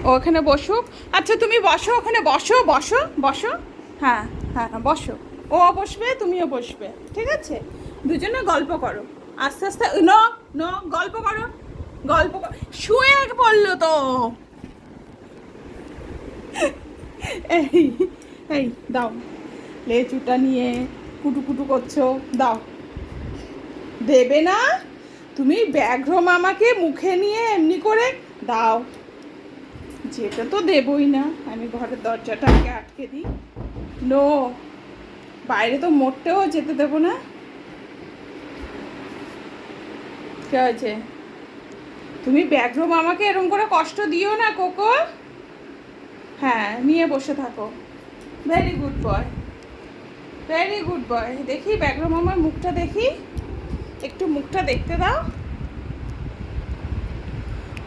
ও ওখানে বসুক। আচ্ছা তুমি বসো, ওখানে বসো বসো বসো। হ্যাঁ হ্যাঁ বসো। ও বসবে, তুমিও বসবে, ঠিক আছে? দুজনে গল্প করো। আস্তে আস্তে ন ন গল্প করো, গল্প শুয়ে পড়লো তো। এই এই দাও, লেচুটা নিয়ে কুটু কুটু করছো, দাও। দেবে না? তুমি ব্যাঘ্র মামাকে মুখে নিয়ে এমনি করে দাও। যেটা তো দেবই না। আমি ঘরের দরজাটা আগে আটকে দিই। নো, বাইরে তো মোটেও যেতে দেবো না। কে হয়েছে? তুমি ব্যাঘ্র মামাকে এরম করে কষ্ট দিও না কোকো। হ্যাঁ নিয়ে বসে থাকো। Very good boy, very good boy. দেখি ব্যাঘ্র মামার মুখটা দেখি, একটু মুখটা দেখতে দাও।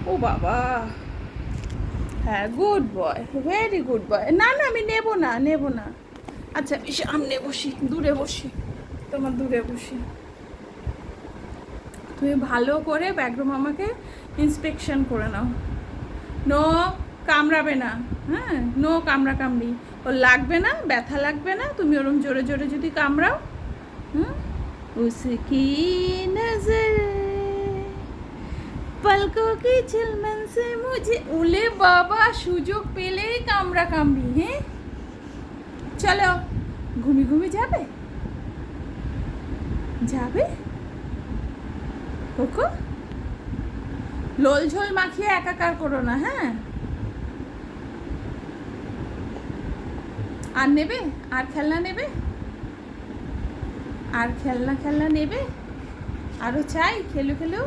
ও বাবা, হ্যাঁ good boy, very good boy. না না আমি নেব না, নেব না। আচ্ছা আমি সামনে বসি, দূরে বসি, তোমার দূরে বসি। তুমি ভালো করে ব্যাঘ্র মামাকে ইন্সপেকশন করে নাও। নো কামড়াবে না, হ্যাঁ নো কামড়া কামড়ি। ওর লাগবে না, ব্যথা লাগবে না তুমি ওরম জোরে জোরে যদি কামড়াও। হুম, उसकी नजर पलकों की झिलमिल से मुझे, उले बाबा সুযোগ পেলেই কামড়া কামড়ি। হ্যাঁ চলো, ঘুমি ঘুমি যাবে, যাবে কোকো? লোল ঝোল মাখিয়ে একাকার করো না, হ্যাঁ? আর নেবে? আর খেলনা নেবে? আর খেলনা খেলনা নেবে? আরও চাই খেলো খেলো?